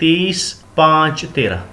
23-5-13।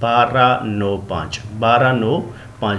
12-9-5, 12-9-5,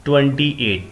28,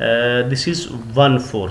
1/4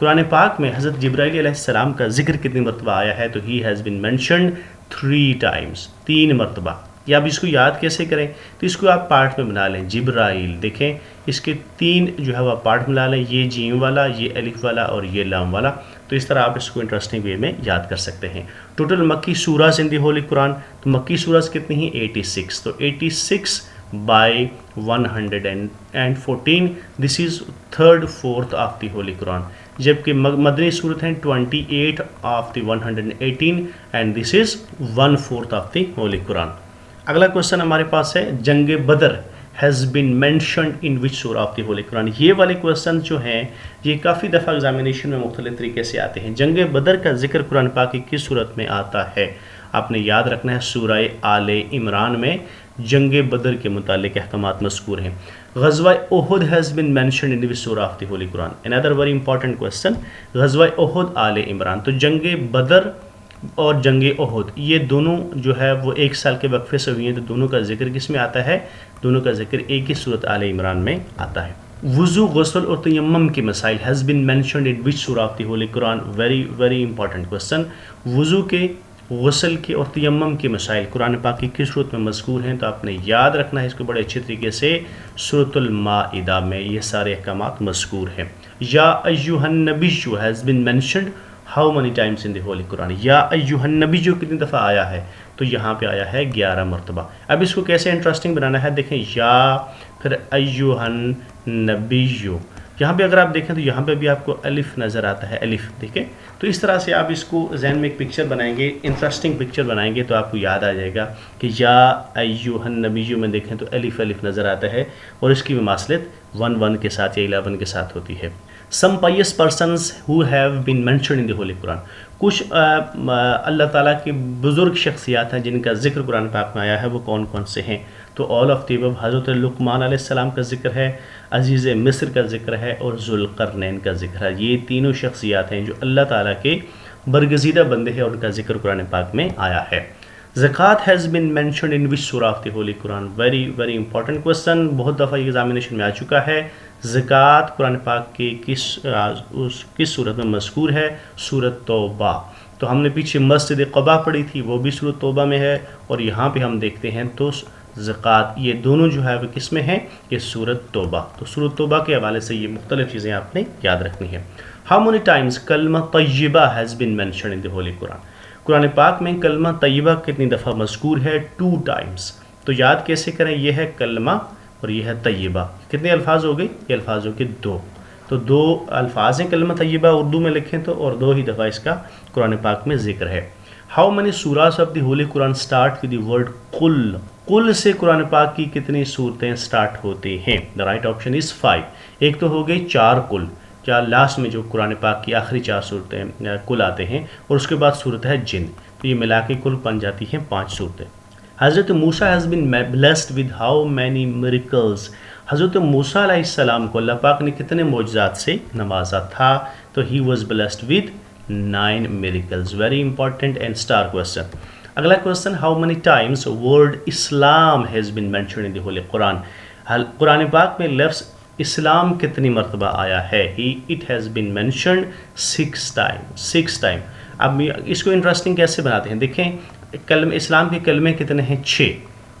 قرآن پاک میں حضرت جبرائیل علیہ السلام کا ذکر کتنی مرتبہ آیا ہے؟ تو he has been mentioned 3 times، 3 مرتبہ۔ یا اب اس کو یاد کیسے کریں؟ تو اس کو آپ پارٹ میں بنا لیں، جبرائیل، دیکھیں اس کے 3 جو ہے وہ پارٹ بنا لیں، یہ جیم والا، یہ الف والا اور یہ لام والا، تو اس طرح آپ اس کو انٹرسٹنگ وے میں یاد کر سکتے ہیں۔ ٹوٹل مکی سورہز ان دی ہولی قرآن، تو مکی سورہز کتنی ہیں؟ 86، تو 86 by 114، this is 3/4 of the holy Quran, جبکہ مدنی صورت ہیں 28 of the 118 and this is 1/4 of the holy Quran. اگلا کوشچن ہمارے پاس ہے جنگ بدر has been mentioned in which سورہ آف دی ہولی قرآن۔ یہ والے کوشچن جو ہیں یہ کافی دفعہ ایگزامینیشن میں مختلف طریقے سے آتے ہیں۔ جنگ بدر کا ذکر قرآن پاک کی کس صورت میں آتا ہے؟ آپ نے یاد رکھنا ہے سورہ آل عمران میں جنگ بدر کے متعلق احکامات مذکور ہیں۔ غزوہ احد has been mentioned in which سورہ of the holy Quran? another very important question، غزوہ احد آل عمران، تو جنگ بدر اور جنگ احد یہ دونوں جو ہے وہ 1 سال کے وقفے سے ہوئی ہیں، تو دونوں کا ذکر کس میں آتا ہے؟ دونوں کا ذکر ایک ہی صورت آل عمران میں آتا ہے۔ وضو، غسل اور تیمم کے مسائل has been mentioned in which سورہ of the holy Quran? Very very important question. وضو کے، غسل کے اور تیمم کے مسائل قرآن پاک کی کس صورت میں مذکور ہیں؟ تو آپ نے یاد رکھنا ہے اس کو بڑے اچھے طریقے سے، سورۃ المائدہ میں یہ سارے احکامات مذکور ہیں۔ یا ایھا النبی has been mentioned how many times in the holy قرآن؟ یا ایھا النبی جو کتنی دفعہ آیا ہے؟ تو یہاں پہ آیا ہے 11 مرتبہ۔ اب اس کو کیسے انٹرسٹنگ بنانا ہے، دیکھیں یا پھر ایھا النبی، یہاں پہ اگر آپ دیکھیں تو یہاں پہ بھی آپ کو الف نظر آتا ہے، الف، دیکھیں تو اس طرح سے آپ اس کو ذہن میں ایک پکچر بنائیں گے، انٹرسٹنگ پکچر بنائیں گے تو آپ کو یاد آ جائے گا کہ یا ایھا النبی میں دیکھیں تو الف الف نظر آتا ہے اور اس کی مماثلت 1 کے ساتھ یا 11 کے ساتھ ہوتی ہے۔ Some pious persons who have been mentioned in the holy Quran, کچھ اللہ تعالیٰ کی بزرگ شخصیات ہیں جن کا ذکر قرآن پاک میں آیا ہے، وہ کون کون سے ہیں؟ تو آل آف دی ابو، حضرت لقمان علیہ السلام کا ذکر ہے، عزیز مصر کا ذکر ہے اور ذوالقرنین کا ذکر ہے۔ یہ تینوں شخصیات ہیں جو اللہ تعالیٰ کے برگزیدہ بندے ہیں اور ان کا ذکر قرآن پاک میں آیا ہے۔ زکوٰۃ has been mentioned in which سورہ of the holy Quran? Very very important question, بہت دفعہ یہ ایگزامینیشن میں آ چکا ہے۔ زکوٰۃ قرآن پاک کی کس صورت میں مذکور ہے؟ سورۃ توبہ۔ تو ہم نے پیچھے مسجد قباء پڑھی تھی، وہ بھی سورۃ توبہ میں ہے، اور یہاں پہ ہم دیکھتے ہیں تو زکوٰۃ، یہ دونوں جو ہے وہ کس میں ہیں؟ یہ سورۃ توبہ۔ تو سورۃ توبہ کے حوالے سے یہ مختلف چیزیں آپ نے یاد رکھنی ہیں۔ ہاؤ many times کلمہ طیبہ has been mentioned in the holy Quran? Quran پاک میں کلمہ طیبہ کتنی دفعہ مذکور ہے؟ 2 times۔ تو یاد کیسے کریں؟ یہ ہے کلمہ اور یہ ہے طیبہ۔ کتنے الفاظ ہو گئے؟ یہ الفاظ ہو گئے 2۔ تو 2 الفاظ ہیں کلمہ طیبہ، اردو میں لکھیں تو، اور 2 ہی دفعہ اس کا قرآن پاک میں ذکر ہے۔ How many surahs of the holy Quran start with the word قل؟ قل سے قرآن پاک کی کتنی صورتیں سٹارٹ ہوتے ہیں؟ دا رائٹ آپشن از 5۔ ایک تو ہو گئی 4 قل، کیا لاسٹ میں جو قرآن پاک کی آخری 4 صورتیں قل آتے ہیں، اور اس کے بعد صورت ہے جن، تو یہ ملا کے کل بن جاتی ہیں 5 صورتیں۔ Hazrat Musa has been blessed with how many miracles؟ Hazrat موسیٰ علیہ السلام کو اللہ پاک نے کتنے معجزات سے نوازا تھا؟ تو he was blessed with 9 miracles۔ Very important and star question. اگلا question, how many times word Islam has been mentioned in the holy Quran? Quran پاک میں لفظ اسلام کتنی مرتبہ آیا ہے؟ It has been mentioned 6 times۔ اب اس کو انٹرسٹنگ کیسے بناتے ہیں؟ دیکھیں کلمہ اسلام کے کلمے کتنے ہیں؟ 6۔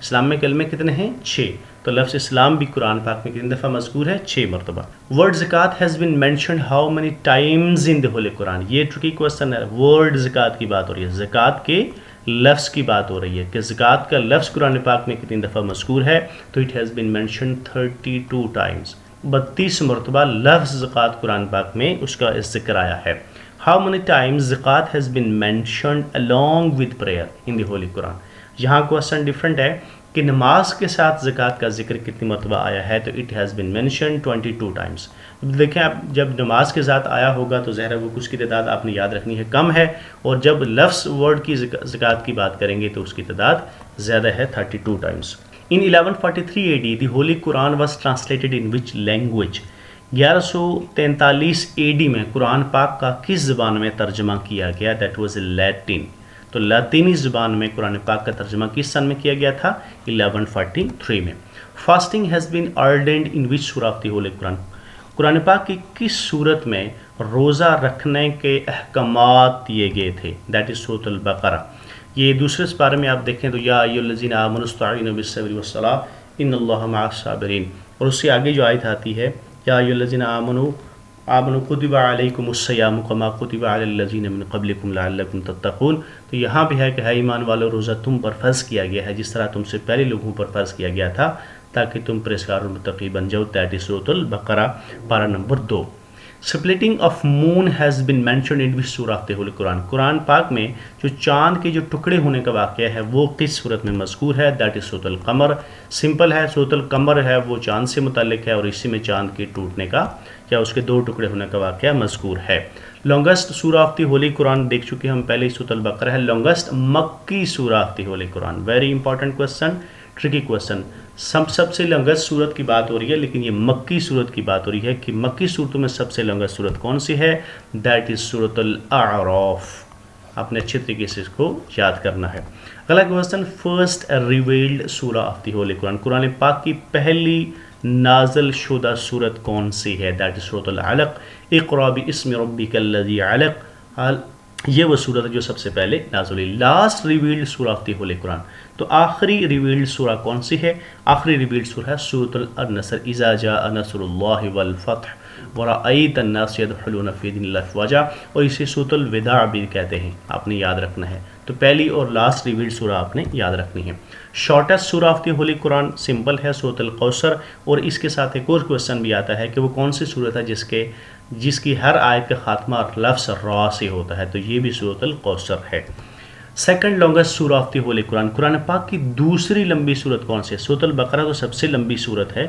اسلام میں کلمے کتنے ہیں؟ 6۔ تو لفظ اسلام بھی قرآن پاک میں کتنی دفعہ مذکور ہے؟ 6 مرتبہ۔ ورڈ زکوٰۃ has been mentioned how many times in the holy قرآن؟ یہ ٹرکی کوشچن ہے۔ ورڈ زکوٰۃ کی بات ہو رہی ہے، زکوٰۃ کے لفظ کی بات ہو رہی ہے کہ زکوٰۃ کا لفظ قرآن پاک میں کتنی دفعہ مذکور ہے؟ تو it has been mentioned 32 times۔ 32 مرتبہ لفظ زکوٰۃ قرآن پاک میں اس کا ذکر آیا ہے۔ ہاؤ many times زکوٰۃ has been mentioned along with prayer in the holy قرآن؟ یہاں کوشچن ڈفرینٹ ہے کہ نماز کے ساتھ زکوٰۃ کا ذکر کتنی مرتبہ آیا ہے؟ تو it has been mentioned 22 times۔ دیکھیں آپ جب نماز کے ساتھ آیا ہوگا تو ظاہر ہے وہ کچھ کی تعداد آپ نے یاد رکھنی ہے، کم ہے، اور جب لفظ ورڈ کی زکوٰۃ کی بات کریں گے تو اس کی تعداد زیادہ ہے، 32 times۔ In 1143 AD the Holy Quran was translated in which language؟ 1143 AD میں قرآن پاک کا کس زبان میں ترجمہ کیا گیا؟ دیٹ واز لیٹن۔ تو لاطینی زبان میں قرآن پاک کا ترجمہ کس سن میں کیا گیا تھا؟ 1143 میں۔ Fasting has been ordained in which surah of the Holy Quran؟ قرآن پاک کی کس صورت میں روزہ رکھنے کے احکامات دیے گئے تھے؟ دیٹ از سورۃ البقرہ. یہ دوسرے سپارے میں آپ دیکھیں تو یا ایھا الذین آمنوا استعینوا بالصبر والصلاۃ ان اللہ مع الصابرین، اور اس سے آگے جو آیت آتی ہے یا ایھا الذین آمنوا کتب علیکم الصیام کما کتب علی الذین من قبلکم لعلکم تتقون. تو یہاں بھی ہے کہ ہے ایمان والو روزہ تم پر فرض کیا گیا ہے جس طرح تم سے پہلے لوگوں پر فرض کیا گیا تھا تاکہ تم پرہیزگار اور متقی بن جاؤ. دیٹ از سورۃ البقرہ پارہ number 2. Splitting of moon has been mentioned in which سورہ of the holy Quran. Quran پاک میں جو چاند کے جو ٹکڑے ہونے کا واقعہ ہے وہ کس صورت میں مذکور ہے؟ دیٹ از سورۃ القمر. سمپل ہے، سورۃ القمر ہے وہ چاند سے متعلق ہے اور اسی میں چاند کے ٹوٹنے کا یا اس کے 2 ٹکڑے ہونے کا واقعہ مذکور ہے. لانگسٹ سورہ آف دی ہولی قرآن دیکھ چکے ہم پہلے ہی، سورۃ البقرہ ہے. Longest Makki surah of the holy Quran. Very important question, tricky question. سب سے لانگسٹ صورت کی بات ہو رہی ہے لیکن یہ مکی صورت کی بات ہو رہی ہے کہ مکی صورتوں میں سب سے لانگسٹ صورت کون سی ہے؟ دیٹ از سورۃ الاعراف. آپ نے اچھے طریقے سے اس کو یاد کرنا ہے. اگلا کوسچن، فرسٹ ریویلڈ سورہ of the holy Quran. Quran پاک کی پہلی نازل شدہ صورت کون سی ہے؟ دیٹ از سورۃ العلق. اقرأ باسم ربک الذی علق. یہ وہ صورت ہے جو سب سے پہلے نازل ہوئی. لاسٹ ریویلڈ سورہ آف دی ہولی قرآن. تو آخری ریویلڈ سورہ کون سی ہے؟ آخری ریویلڈ سورہ ہے سورۃ النصر. اذا جاء نصر اللہ والفتح ورأیت الناس یدخلون فی دین اللہ افواجا، اور اسے سورۃ الوداع بھی کہتے ہیں. آپ نے یاد رکھنا ہے. تو پہلی اور لاسٹ ریویلڈ سورہ آپ نے یاد رکھنی ہے. Shortest surah of the holy Quran simple ہے، سورۃ الکوثر. اور اس کے ساتھ ایک اور کوسچن بھی آتا ہے کہ وہ کون سی سورت ہے جس کی ہر آیت کا خاتمہ لفظ را سے ہوتا ہے؟ تو یہ بھی سورۃ الکوثر ہے. سیکنڈ لانگسٹ سورہ of the holy Quran. Quran پاک کی دوسری لمبی صورت کون سی ہے؟ سورۃ البقرہ تو سب سے لمبی صورت ہے.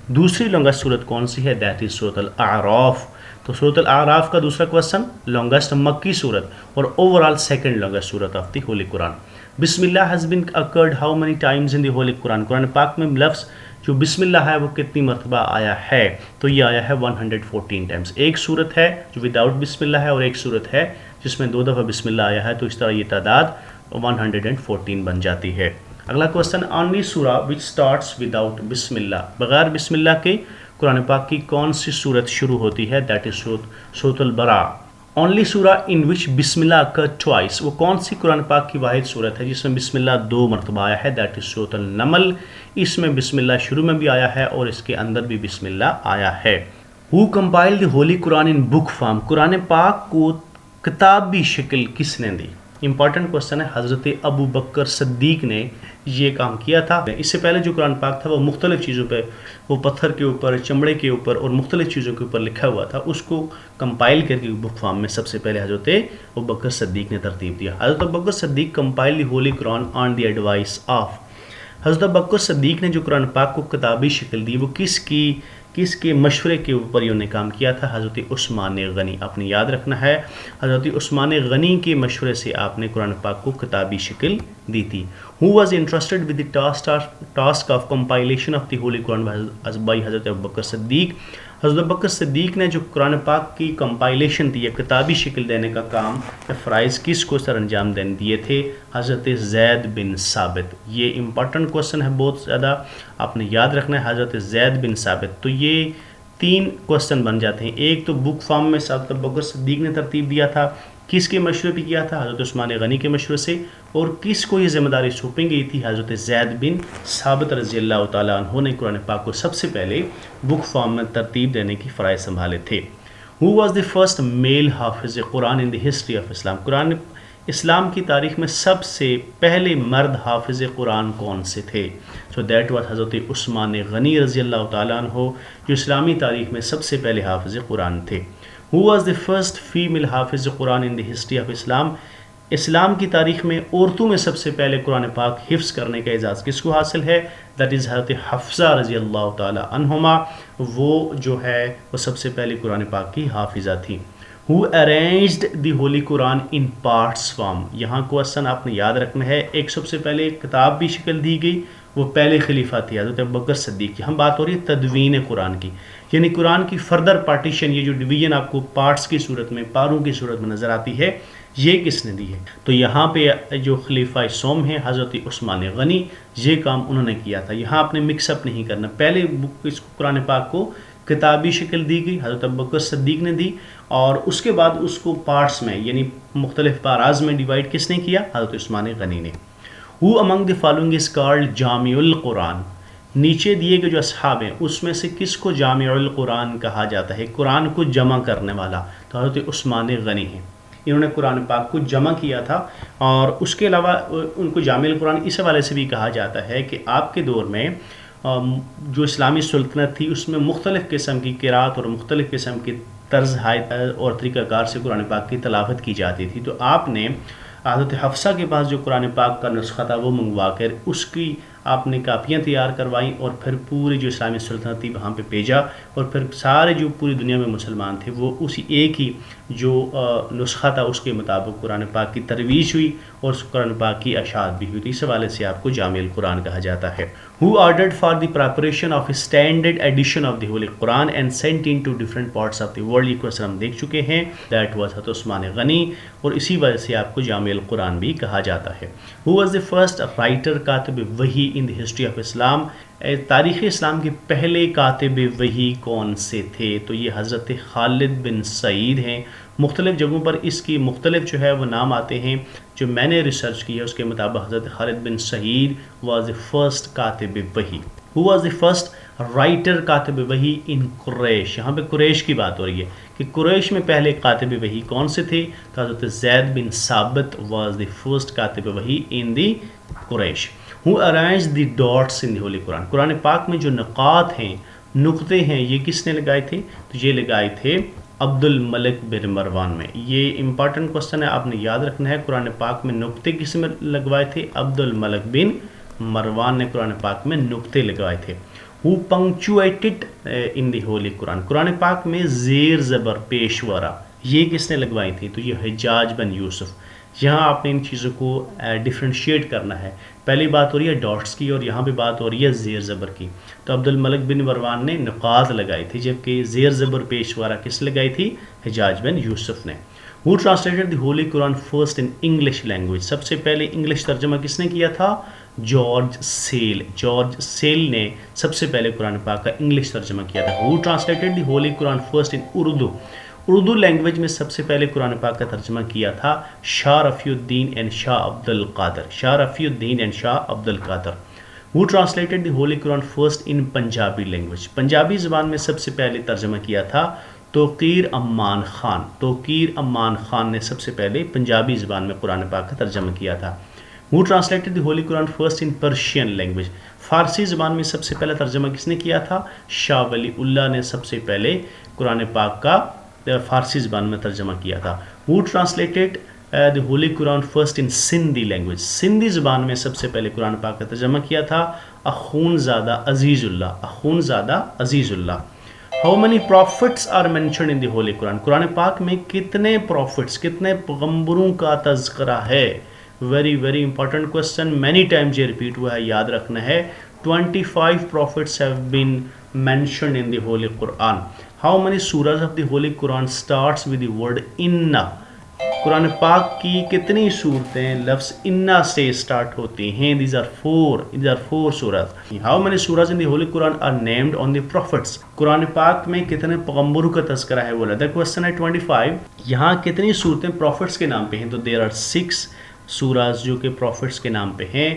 دوسری لانگسٹ صورت کون سی ہے؟ دیٹ از سورۃ الاعراف. تو سورۃ الاعراف کا دوسرا کوسچن، لانگسٹ مکی صورت اور اوور آل سیکنڈ لانگسٹ صورت of the holy Quran. Bismillah has been occurred how many times in the holy Quran. Quran پاک میں لفظ جو بسم اللہ ہے وہ کتنی مرتبہ آیا ہے؟ تو یہ آیا ہے 114 ٹائمز. ایک صورت ہے جو وداؤٹ بسم اللہ ہے اور ایک صورت ہے جس میں 2 دفعہ بسم اللہ آیا ہے، تو اس طرح یہ تعداد 114 بن جاتی ہے. اگلا کوسچن، اونلی سورہ وچ سٹارٹس وداؤٹ بسم اللہ. بغیر بسم اللہ کے قرآن پاک کی کون سی صورت شروع ہوتی ہے؟ دیٹ از سورۃ البراء. اونلی سورہ ان وچ بسم اللہ اکر ٹوائس. وہ کون سی قرآن پاک کی واحد صورت ہے جس میں بسم اللہ 2 مرتبہ آیا ہے؟ دیٹ از سورۃ النمل. اس میں بسم اللہ شروع میں بھی آیا ہے اور اس کے اندر بھی بسم اللہ آیا ہے. ہو compile the holy Quran in book form. قرآن پاک کو کتابی شکل کس نے دی؟ امپورٹنٹ کوسچن ہے. حضرت ابو بکر صدیق نے یہ کام کیا تھا. اس سے پہلے جو قرآن پاک تھا وہ مختلف چیزوں پہ، وہ پتھر کے اوپر، چمڑے کے اوپر اور مختلف چیزوں کے اوپر لکھا ہوا تھا. اس کو کمپائل کر کے بک فارم میں سب سے پہلے حضرت ابو بکر صدیق نے ترتیب دیا. حضرت ابو Bakr Siddique compile the holy Quran on the advice of. Hazrat ابو بکر صدیق نے جو قرآن پاک کو کتابی شکل دی وہ کس کے مشورے کے اوپر انہوں نے کام کیا تھا؟ حضرت عثمان غنی. آپ نے یاد رکھنا ہے حضرت عثمان غنی کے مشورے سے آپ نے قرآن پاک کو کتابی شکل دی تھی. Who was interested with the task of compilation of the holy Quran by حضرت ابو بکر صدیق. حضرت ابو بکر صدیق نے جو قرآن پاک کی کمپائلیشن تھی یا کتابی شکل دینے کا کام یا فرائض کس کو سر انجام دیے تھے؟ حضرت زید بن ثابت. یہ امپورٹنٹ کوسچن ہے بہت زیادہ، آپ نے یاد رکھنا ہے حضرت زید بن ثابت. تو یہ 3 کوسچن بن جاتے ہیں. ایک تو بک فارم میں حضرت ابو بکر صدیق نے ترتیب دیا تھا، کس کے مشورے پہ کیا تھا؟ حضرت عثمان غنی کے مشورے سے. اور کس کو یہ ذمہ داری سونپی گئی تھی؟ حضرت زید بن ثابت رضی اللہ تعالیٰ عنہ نے قرآن پاک کو سب سے پہلے بک فارم میں ترتیب دینے کی فرائض سنبھالے تھے. ہو واز دی فرسٹ میل حافظ قرآن ان دی ہسٹری آف اسلام. قرآن اسلام کی تاریخ میں سب سے پہلے مرد حافظ قرآن کون سے تھے؟ سو دیٹ واز حضرت عثمان غنی رضی اللہ تعالیٰ عنہ جو اسلامی تاریخ میں سب سے پہلے حافظ قرآن تھے. Who was the first female حافظ قرآن ان دی ہسٹری آف اسلام. اسلام کی تاریخ میں عورتوں میں سب سے پہلے قرآن پاک حفظ کرنے کا اعزاز کس کو حاصل ہے؟ دیٹ از حضرت حفصہ رضی اللہ تعالیٰ عنہما. وہ جو ہے وہ سب سے پہلے قرآن پاک کی حافظہ تھی. ہو ارینجڈ دی ہولی قرآن ان پارٹس فارم. یہاں کوسچن آپ نے یاد رکھنا ہے. ایک سب سے پہلے کتاب بھی شکل دی گئی، وہ پہلے خلیفہ تھے حضرت ابو بکر صدیق کی. ہم بات ہو رہی ہے تدوین قرآن کی، یعنی قرآن کی فردر پارٹیشن، یہ جو ڈویژن آپ کو پارٹس کی صورت میں، پاروں کی صورت میں نظر آتی ہے، یہ کس نے دی ہے؟ تو یہاں پہ جو خلیفہ سوم ہیں حضرت عثمان غنی، یہ کام انہوں نے کیا تھا. یہاں آپ نے مکس اپ نہیں کرنا. پہلے اس قرآن پاک کو کتابی شکل دی گئی، حضرت ابوبکر صدیق نے دی، اور اس کے بعد اس کو پارٹس میں یعنی مختلف پاراز میں ڈیوائڈ کس نے کیا؟ حضرت عثمان غنی نے۔ Who among the following is called جامع القرآن؟ نیچے دیے گئے جو اصحاب ہیں اس میں سے کس کو جامع القرآن کہا جاتا ہے؟ قرآن کو جمع کرنے والا، تو حضرت عثمان غنی ہیں، انہوں نے قرآن پاک کو جمع کیا تھا۔ اور اس کے علاوہ ان کو جامع القرآن اس حوالے سے بھی کہا جاتا ہے کہ آپ کے دور میں جو اسلامی سلطنت تھی اس میں مختلف قسم کی قرات اور مختلف قسم کی طرز اور طریقہ کار سے قرآن پاک کی تلاوت کی جاتی تھی، تو آپ نے حضرت حفصہ کے پاس جو قرآن پاک کا نسخہ تھا وہ منگوا کر اس کی آپ نے کاپیاں تیار کروائیں، اور پھر پوری جو اسلامی سلطنت تھی وہاں پہ بھیجا، اور پھر سارے جو پوری دنیا میں مسلمان تھے وہ اسی ایک ہی جو نسخہ تھا اس کے مطابق قرآن پاک کی ترویج ہوئی اور اس قرآن پاک کی اشاعت بھی ہوئی، تو اس حوالے سے آپ کو جامع القرآن کہا جاتا ہے۔ Who ordered for the preparation of a standard edition of the Holy Quran and sent into different parts of the world؟ یہ کوشچن ہم دیکھ چکے ہیں، that was حضرت عثمان غنی، اور اسی وجہ سے آپ کو جامع القرآن بھی کہا جاتا ہے۔ Who was the first writer کاتب وحی in the history of Islam؟ تاریخ اسلام کے پہلے کاتب وحی کون سے تھے؟ تو یہ حضرت خالد بن سعید ہیں۔ مختلف جگہوں پر اس کی مختلف جو ہے وہ نام آتے ہیں، جو میں نے ریسرچ کی ہے اس کے مطابق حضرت خالد بن سعید was the first کاتب وحی۔ Who was the first writer کاتب وحی in قریش؟ یہاں پہ قریش کی بات ہو رہی ہے کہ قریش میں پہلے کاتب وحی کون سے تھے؟ تو حضرت زید بن ثابت was the first کاتب وحی in the Quraysh. Who arranged the dots in the Holy Quran؟ قرآن پاک میں جو نقاط ہیں، نقطے ہیں، یہ کس نے لگائے تھے؟ تو یہ لگائے تھے عبد الملک بن مروان میں۔ یہ امپارٹنٹ کوسچن ہے، آپ نے یاد رکھنا ہے، قرآن پاک میں نقطے کس میں لگوائے تھے؟ عبد الملک بن مروان نے قرآن پاک میں نقطے لگوائے تھے۔ Who punctuated in the Holy Quran؟ قرآن پاک میں زیر زبر پیشورا یہ کس نے لگوائی تھی؟ تو یہ حجاج بن یوسف۔ یہاں آپ نے ان چیزوں کو ڈیفرینشیٹ کرنا ہے، پہلی بات ہو رہی ہے ڈاٹس کی اور یہاں پہ بات ہو رہی ہے زیر زبر کی۔ تو عبد الملک بن مروان نے نقاط لگائی تھی، جبکہ زیر زبر پیشوارہ کس لگائی تھی؟ حجاج بن یوسف نے۔ Who translated the Holy Quran first in English language؟ سب سے پہلے انگلش ترجمہ کس نے کیا تھا؟ George cell. جارج سیل نے سب سے پہلے قرآن پاک کا انگلش ترجمہ کیا تھا۔ Who translated the Holy Quran first in Urdu؟ Urdu language میں سب سے پہلے قرآن پاک کا ترجمہ کیا تھا شاہ رفیع الدین and Shah Abdul Qadir. Shah Rafi Uddin and Shah Abdul Qadir. Who translated the Holy Quran first in Punjabi language? Punjabi زبان میں سب سے پہلے ترجمہ کیا تھا توقیر امان خان۔ توقیر امان خان نے سب سے پہلے پنجابی زبان میں قرآن پاک کا ترجمہ کیا تھا۔ Who translated the Holy Quran first in Persian language؟ فارسی زبان میں سب سے پہلا ترجمہ کس نے کیا تھا؟ شاہ ولی اللہ نے سب سے پہلے قرآن پاک کا فارسی زبان میں ترجمہ کیا تھا۔ Who translated the Holy Quran first in Sindhi language؟ Sindhi زبان میں سب سے پہلے قرآن پاک کا ترجمہ کیا تھا اخون زادہ عزیز اللہ۔ اخون زادہ عزیز اللہ۔ How many prophets are mentioned in the Holy Quran؟ قرآن پاک میں کتنے prophets، کتنے پیغمبروں کا تذکرہ ہے؟ Very very important question, many Times یہ ریپیٹ ہوا ہے، یاد رکھنا ہے۔ 25 prophets have been mentioned in the Holy Quran۔ How many surahs of the Holy Quran starts with the word inna؟ قرآن پاک کی کتنی صورتیں لفظ انا سے اسٹارٹ ہوتی ہیں؟ These are four surahs۔ How many surahs in the Holy Quran are named on the prophets؟ قرآن پاک میں کتنے پیغمبروں کا تذکرہ ہے؟ وہ another question ہے 25۔ یہاں کتنی صورتیں prophets کے نام پہ ہیں؟ تو there are 6 surahs جو کہ prophets کے نام پہ ہیں۔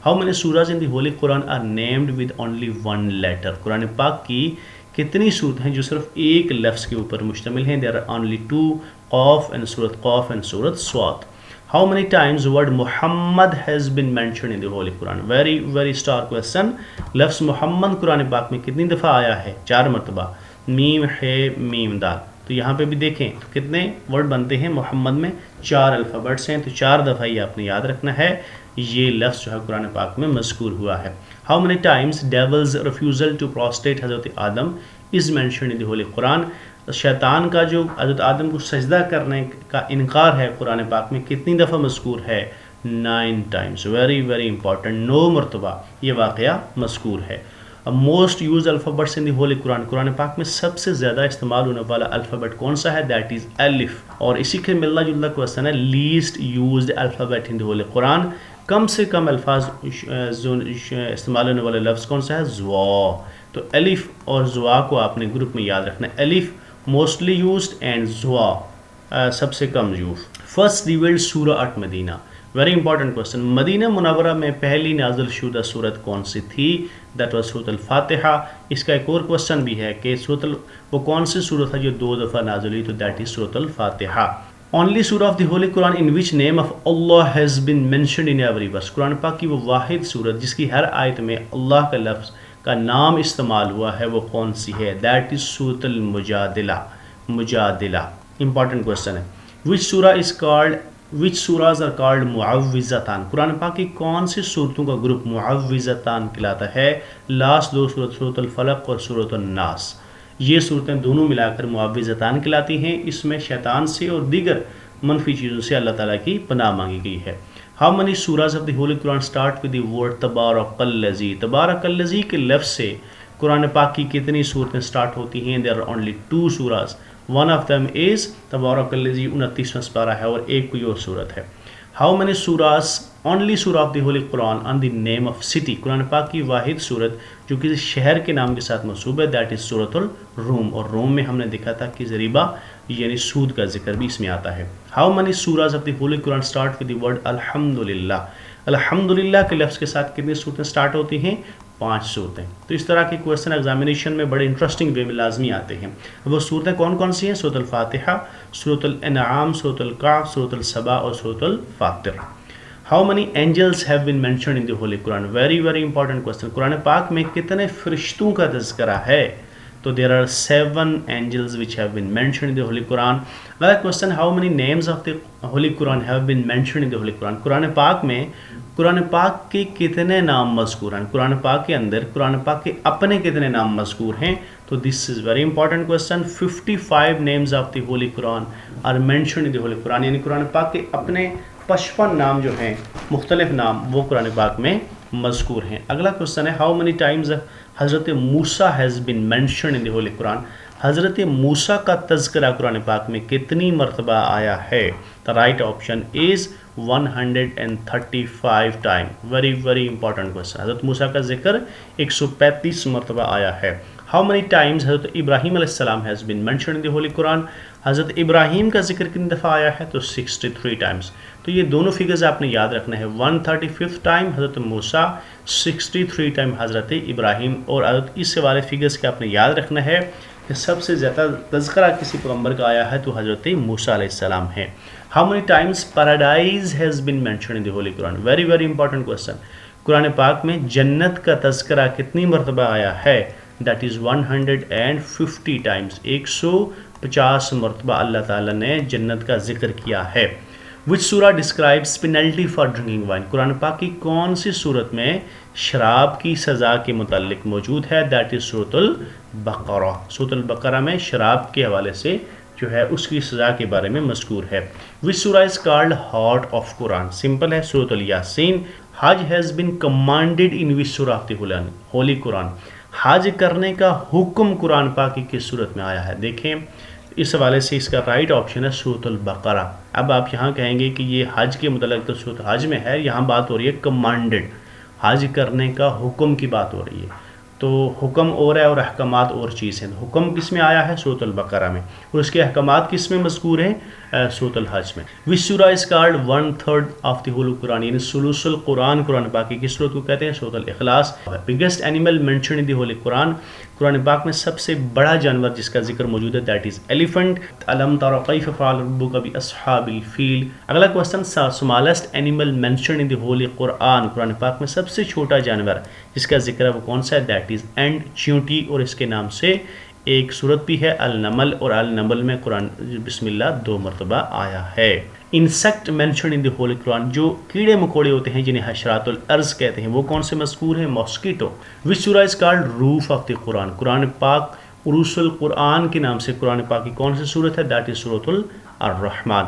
How many surahs in the Holy Quran are named with only one letter؟ قرآن پاک کی کتنی صورت ہیں جو صرف ایک لفظ کے اوپر مشتمل ہیں؟ there are only 2، قاف and سورت قاف and سورت صاد۔ How many times the word Muhammad has been mentioned in the Holy Quran؟ very star question۔ لفظ محمد قرآن پاک میں کتنی دفعہ آیا ہے؟ 4 مرتبہ۔ میم ہے میم دال، تو یہاں پہ بھی دیکھیں تو کتنے ورڈ بنتے ہیں محمد میں؟ 4 الفابیٹس ہیں، تو 4 دفعہ یہ آپ نے یاد رکھنا ہے، یہ لفظ جو ہے قرآن پاک میں مذکور ہوا ہے۔ How many times devil's refusal to prostrate حضرت آدم is mentioned in the Holy Quran؟ شیطان کا جو حضرت آدم کو سجدہ کرنے کا انکار ہے قرآن پاک میں کتنی دفعہ مذکور ہے؟ 9 times۔ ویری امپورٹنٹ، 9 مرتبہ یہ واقعہ مذکور ہے۔ Most use alphabets in the holy Quran, Quran پاک میں سب سے زیادہ استعمال ہونے والا الفابیٹ کون سا ہے؟ دیٹ از الف۔ اور اسی کے ملنا جلنا کوسچن ہے list used alphabet in the holy قرآن، کم سے کم الفاظ استعمال ہونے والا لفظ کون سا ہے؟ زوا۔ تو الف اور زوا کو آپ نے گروپ میں یاد رکھنا ہے. الف موسٹلی یوزڈ اینڈ زوا سب سے کم use. First revealed surah at Madina. Very important question. Madina Munawwara میں پہلی نازل شدہ صورت کون سی تھی؟ دیٹ واز سورۃ الفاتحہ. اس کا ایک اور کوشچن بھی ہے کہ وہ کون سی صورت ہے جو 2 دفعہ نازل ہوئی؟ تو دیٹ از سورۃ الفاتحہ. Only surah of the Holy Quran in which name of Allah has been mentioned in every verse. قرآن پاک کی وہ واحد صورت جس کی ہر آیت میں اللہ کا لفظ کا نام استعمال ہوا ہے وہ کون سی ہے؟ دیٹ از سورۃ المجادلہ. مجادلہ امپورٹنٹ کوشچن ہے. which surahs are called معوذتان. قرآن پاک کی کون سی صورتوں کا گروپ معوذتان کہلاتا ہے؟ لاسٹ 2 صورت سورۃ الفلق اور سورۃ الناس. یہ صورتیں دونوں ملا کر معوذتان کہلاتی ہیں. اس میں شیطان سے اور دیگر منفی چیزوں سے اللہ تعالیٰ کی پناہ مانگی گئی ہے. How many surahs of the Holy Quran start with the word تبارک الذی؟ تبارک الذی کے لفظ سے قرآن پاک کی کتنی صورتیں سٹارٹ ہوتی ہیں؟ There are only 2 surahs. One of them is تبارک الذی 29واں سپارہ ہے اور ایک کوئی اور صورت ہے. How many surahs only surah of the Holy Quran on the name of city؟ قرآن پاک کی واحد صورت جو کسی شہر کے نام کے ساتھ منسوب ہے دیٹ از سورۃ الروم. اور روم میں ہم نے دیکھا تھا کہ ضریبہ یعنی سود کا ذکر بھی اس میں آتا ہے. How many surahs of the Holy Quran start with the word الحمدللہ؟ الحمدللہ کے لفظ کے ساتھ کتنی صورتیں سٹارٹ ہوتی ہیں؟ 5 صورتیں. تو اس طرح کے کویسچن ایگزامینیشن میں بڑے انٹرسٹنگ وے میں لازمی آتے ہیں. وہ صورتیں کون کون سی ہیں؟ سورۃ الفاتحہ، سورۃ الانعام، سورۃ الکہف، سورۃ السبا اور سورۃ الفاطر. How many angels have been mentioned in the Holy Quran? Very very important question. قرآن پاک میں کتنے فرشتوں کا تذکرہ ہے؟ تو there are 7 angels which have been mentioned in the Holy Quran. Another question, how many names of the Holy Quran have been mentioned in the Holy Quran? قرآن پاک میں قرآن پاک کے کتنے نام مذکور ہیں؟ قرآن پاک کے اندر قرآن پاک کے اپنے کتنے نام مذکور ہیں؟ تو this is very important question. 55 names of the Holy Quran are mentioned in the Holy Quran. یعنی قرآن پاک کے اپنے 55 نام جو ہیں مختلف نام وہ قرآن پاک میں مذکور ہیں. اگلا کوشچن ہے how many times حضرت موسیٰ has been mentioned in the Holy Quran؟ حضرت موسیٰ کا تذکرہ قرآن پاک میں کتنی مرتبہ آیا ہے؟ The right option is 135 time. Very very important question. حضرت موسیٰ کا ذکر 135 مرتبہ آیا ہے. How many times حضرت ابراہیم علیہ السلام has been mentioned in the Holy Quran؟ حضرت ابراہیم کا ذکر کتنی دفعہ آیا ہے؟ تو 63 times. تو یہ دونوں فگرز آپ نے یاد رکھنا ہے. 135 ٹائم حضرت موسیٰ، 63 ٹائم حضرت ابراہیم. اور اس والے فگرز کے آپ نے یاد رکھنا ہے کہ سب سے زیادہ تذکرہ کسی پیغمبر کا آیا ہے تو حضرت موسیٰ علیہ السلام ہے. How many times paradise has been mentioned in the Holy Quran? Very very important question. قرآن پاک میں جنت کا تذکرہ کتنی مرتبہ آیا ہے؟ That is 150 times. 150 مرتبہ اللہ تعالیٰ نے جنت کا ذکر کیا ہے. Which surah describes penalty for drinking wine؟ قرآن پاک کی کون سی صورت میں شراب کی سزا کے متعلق موجود ہے؟ That is سورۃ البقرہ. سورۃ البقرہ میں شراب کے حوالے سے جو ہے اس کی سزا کے بارے میں مذکور ہے. Which surah is called heart of Quran؟ Simple ہے سورۃ الیاسین. حج has been commanded in which surah of the Holy Quran؟ حج کرنے کا حکم قرآن پاک کی کس صورت میں آیا ہے؟ دیکھیں اس حوالے سے اس کا رائٹ آپشن ہے سورۃ البقرہ. اب آپ یہاں کہیں گے کہ یہ حج کے متعلق تو سورۃ حج میں ہے، یہاں بات ہو رہی ہے کمانڈڈ، حج کرنے کا حکم کی بات ہو رہی ہے. تو حکم اور ہے اور احکامات اور چیز ہیں. حکم کس میں آیا ہے؟ سورۃ البقرہ میں، اور اس کے احکامات کس میں مذکور ہیں؟ سورۃ الحج میں. Which surah is called 1/3 of the Holy Quran؟ یعنی ثلث القرآن قرآن پاک کی کس صورت کو کہتے ہیں؟ سورۃ الاخلاص. Biggest animal mentioned in the Holy Quran؟ قرآن پاک میں سب سے بڑا جانور جس کا ذکر موجود ہے دیٹ از ایلیفنٹ. الم تر کیف فعل ربک باصحاب الفیل. اگلا question smallest animal mentioned in the Holy Quran؟ قرآن پاک میں سب سے چھوٹا جانور جس کا ذکر ہے وہ کون سا ہے؟ دیٹ از اینڈ، چیونٹی. اور اس کے نام سے ایک صورت بھی ہے النمل، اور النمل میں قرآن بسم اللہ 2 مرتبہ آیا ہے. Insect mention in the whole Quran? جو کیڑے مکوڑے ہوتے ہیں جنہیں حشرات الارض کہتے ہیں وہ کون سے مذکور ہیں؟ ماسکیٹو. وچ سورہ is called roof of the قرآن؟ قرآن پاک عروس القرآن کے نام سے قرآن پاک کی کون سی صورت ہے؟ That is Surah Arrahman.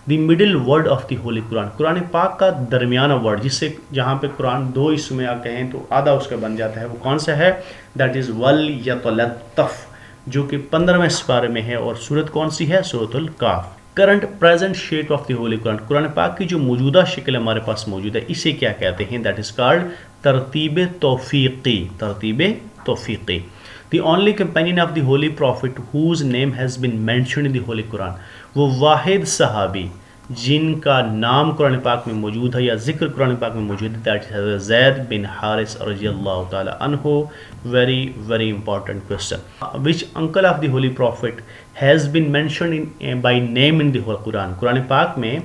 The middle word of the holy Quran? Quran پاک کا درمیانہ ورڈ جس سے جہاں پہ قرآن 2 حصوں میں کہیں تو آدھا اس کا بن جاتا ہے وہ کون سا ہے؟ دیٹ از وَلْيَتَلَطَّفْ، جو کہ 15ویں سپارے میں ہے. اور صورت کون سی ہے؟ Surah Alkahf. Current present shape of the holy Quran? Quran پاک کی جو موجودہ شکل ہمارے پاس موجود ہے اسے کیا کہتے ہیں؟ دیٹ از کالڈ ترتیب توفیقی. ترتیب توفیقی. The only companion of the holy prophet whose name has been mentioned in the holy Quran, وہ واحد صحابی جن کا نام قرآن پاک میں موجود ہے یا ذکر قرآن پاک میں موجود ہے، دیٹ از زید بن حارث رضی اللہ تعالی عنہ. Very very important question. Which uncle of the holy prophet has been mentioned by name in the whole Quran, Quran پاک میں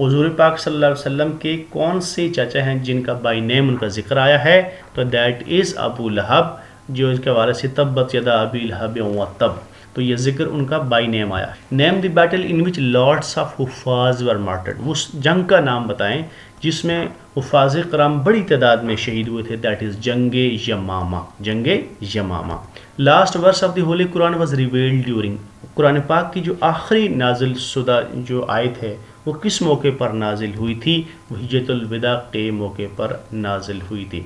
حضور پاک صلی اللہ علیہ وسلم کے کون سے چچا ہیں جن کا بائی نیم ان کا ذکر آیا ہے؟ تو دیٹ از ابو لہب، جو اس کے حوالے سے تبت یدا ابی لہب وتب، تو یہ ذکر ان کا بائی نیم آیا. Name the battle in which lots of حفاظ ور مارٹرڈ، اس جنگ کا نام بتائیں جس میں حفاظ کرام بڑی تعداد میں شہید ہوئے تھے، دیٹ از جنگ یمامہ، جنگ Yamama. Last verse of the holy Quran was revealed during, Quran پاک کی جو آخری نازل شدہ جو آیت ہے وہ کس موقع پر نازل ہوئی تھی؟ وہ حجۃ الوداع کے موقع پر نازل ہوئی تھی.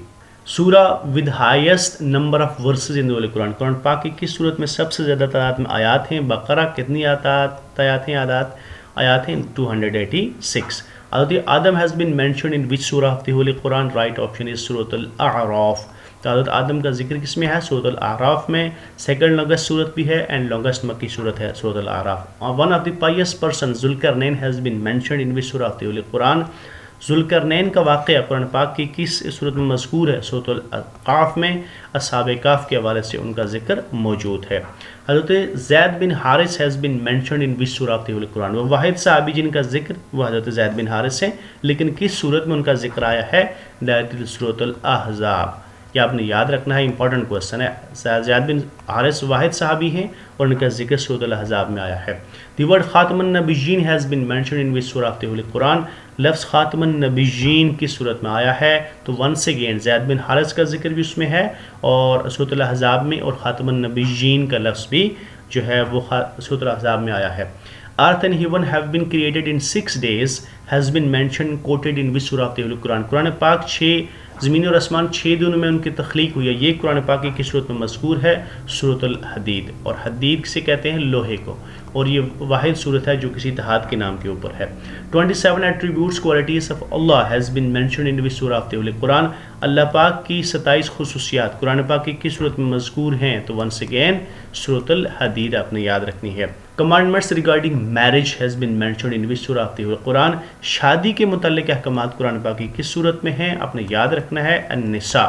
Surah with highest number of verses in the holy Quran, Quran پاک کی کس صورت میں سب سے زیادہ تعداد میں آیات ہیں؟ بقرہ کتنی آیات ہیں 286. حضرت آدم has been mentioned in which سورہ of the holy Quran? Right option is سورۃ الاعراف. تو حضرت آدم کا ذکر کس میں ہے؟ سورۃ الاعراف میں. سیکنڈ لانگسٹ صورت بھی ہے اینڈ لانگسٹ مکی صورت ہے Surah Alaraf. One of the pious person Zulqarnain has been mentioned in which سورہ of the holy Quran? Zulqarnain کا واقعہ قرآن پاک کی کس صورت میں مذکور ہے؟ سورۃ القاف میں. اصحاب کاف کے حوالے سے ان کا ذکر موجود ہے. Hazrat Zaid bin Haris has been mentioned in which سورہ آف دی ہولی قرآن؟ وہ واحد صحابی جن کا ذکر وہ حضرت زید بن حارث ہیں، لیکن کس صورت میں ان کا ذکر آیا ہے؟ دیٹ از سورۃ الاحزاب. یہ آپ نے یاد رکھنا ہے، امپورٹنٹ کوشچن ہے. زید بن حارث واحد صحابی ہیں اور ان کا ذکر سورۃ الاحزاب میں آیا ہے. دی ورڈ خاتم النبیین has been mentioned in which سورہ آف دی ہولی قرآن؟ لفظ خاتم النبیین کی صورت میں آیا ہے. تو ونس اگین زید بن حارث کا ذکر بھی اس میں ہے اور سورۃ الاحزاب میں، اور خاتم النبیین کا لفظ بھی جو ہے وہ سورۃ الاحزاب میں آیا ہے. Earth and heaven have been created in 6 days has been mentioned quoted in which surah of the Holy Quran؟ قرآن پاک 6 زمین اور آسمان 6 دنوں میں ان کی تخلیق ہوئی ہے، یہ قرآن پاک کی کس صورت میں مذکور ہے؟ سورۃ الحدید. اور حدید سے کہتے ہیں لوہے کو، اور یہ واحد صورت ہے جو کسی دھات کے نام کے اوپر ہے. 27 attributes qualities of Allah has been mentioned in which surah of the Holy Quran؟ اللہ پاک کی 27 خصوصیات قرآن پاک کی کس صورت میں مذکور ہیں؟ تو ونس اگین سورۃ الحدید آپ نے یاد رکھنی ہے. Commandments regarding marriage has been mentioned in which surah of the Holy Quran؟ شادی کے متعلق احکامات قرآن پاک کی کس صورت میں ہیں؟ آپ نے یاد رکھنا ہے النساء.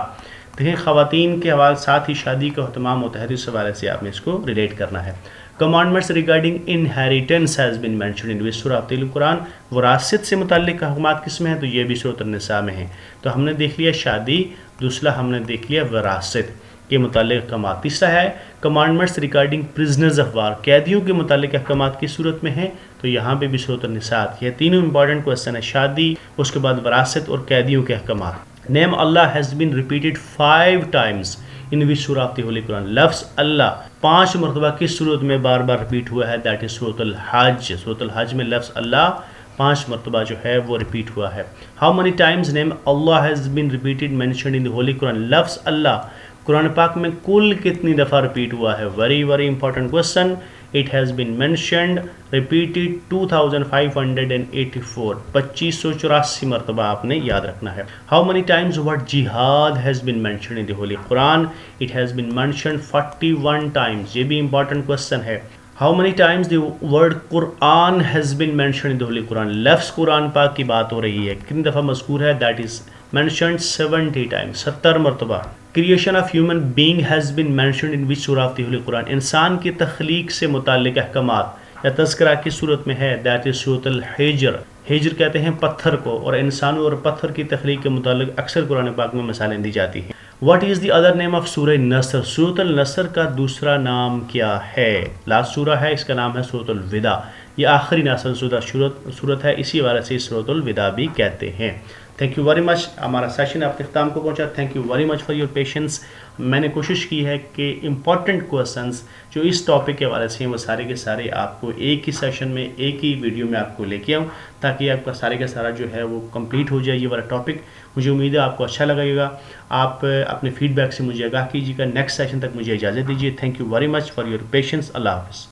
دیکھیں خواتین کے حوالے ساتھ ہی شادی کا اہتمام ہوتا ہے، اس حوالے سے آپ نے اس کو ریلیٹ کرنا ہے. Commandments regarding inheritance has been mentioned in which surah of the Holy Quran؟ وراثت سے متعلق احکامات کس میں ہیں؟ تو یہ بھی سورۃ النساء میں ہیں. تو ہم نے دیکھ لیا شادی، دوسرا ہم نے دیکھ لیا وراثت کے متعلق احکامات. تیسرا ہے commandments regarding prisoners of war, قیدیوں کے متعلق احکامات کی صورت میں ہیں، تو یہاں پہ بھی سورۃ النساء. یہ تینوں امپورٹنٹ کوشچن ہے، شادی، اس کے بعد وراثت اور قیدیوں کے احکامات. نیم Allah has been repeated 5 times in which سورہ آف دی ہولی قرآن؟ لفظ اللہ 5 مرتبہ کس صورت میں بار بار ریپیٹ ہوا ہے؟ دیٹ از سورۃ الحج. سورۃ الحج میں لفظ اللہ 5 مرتبہ جو ہے وہ ریپیٹ ہوا ہے. How many times name Allah has been repeated mentioned in the holy Quran? لفظ اللہ قرآن پاک میں کل کتنی دفعہ ریپیٹ ہوا ہے؟ Very very important question. It has been mentioned repeated 2584، 2584 مرتبہ آپ نے یاد رکھنا ہے. How many times word jihad has been mentioned in the holy Quran? It has been mentioned 41 times. یہ بھی امپورٹنٹ کوشچن ہے. How many times the word Quran has been mentioned in the holy Quran? لفظ قرآن پاک کی بات ہو رہی ہے، کتنی دفعہ مذکور ہے؟ دیٹ از مینشنڈ 70 times، 70 مرتبہ. Creation of human being has been mentioned in which سورہ آف دی ہولی قرآن؟ انسان کی تخلیق سے متعلق احکامات یا تذکرہ کس صورت میں ہے؟ دیٹ از سورۃ الحجر. ہجر کہتے ہیں پتھر کو، اور انسانوں اور پتھر کی تخلیق کے متعلق اکثر قرآن پاک میں مثالیں دی جاتی ہیں. What is the other name of سورہ نصر؟ سورۃ النصر کا دوسرا نام کیا ہے؟ لاسٹ سورہ ہے، اس کا نام ہے سورۃ الوداع. یہ آخری نازل شدہ صورت ہے، اسی وجہ سے سورۃ الوداع بھی کہتے ہیں. تھینک یو ویری مچ. ہمارا سیشن آپ کے اختتام کو پہنچا. Thank you very much for your patience. میں نے کوشش کی ہے کہ امپورٹنٹ کوشچنس جو اس ٹاپک کے حوالے سے ہیں وہ سارے کے سارے آپ کو ایک ہی سیشن میں، ایک ہی ویڈیو میں آپ کو لے کے آؤں، تاکہ آپ کا سارے کا سارا جو ہے وہ کمپلیٹ ہو جائے یہ والا ٹاپک. مجھے امید ہے آپ کو اچھا لگے گا. آپ اپنے فیڈ بیک سے مجھے آگاہ کیجیے گا. نیکسٹ سیشن تک مجھے اجازت دیجیے. Thank you very much for your patience. اللہ حافظ.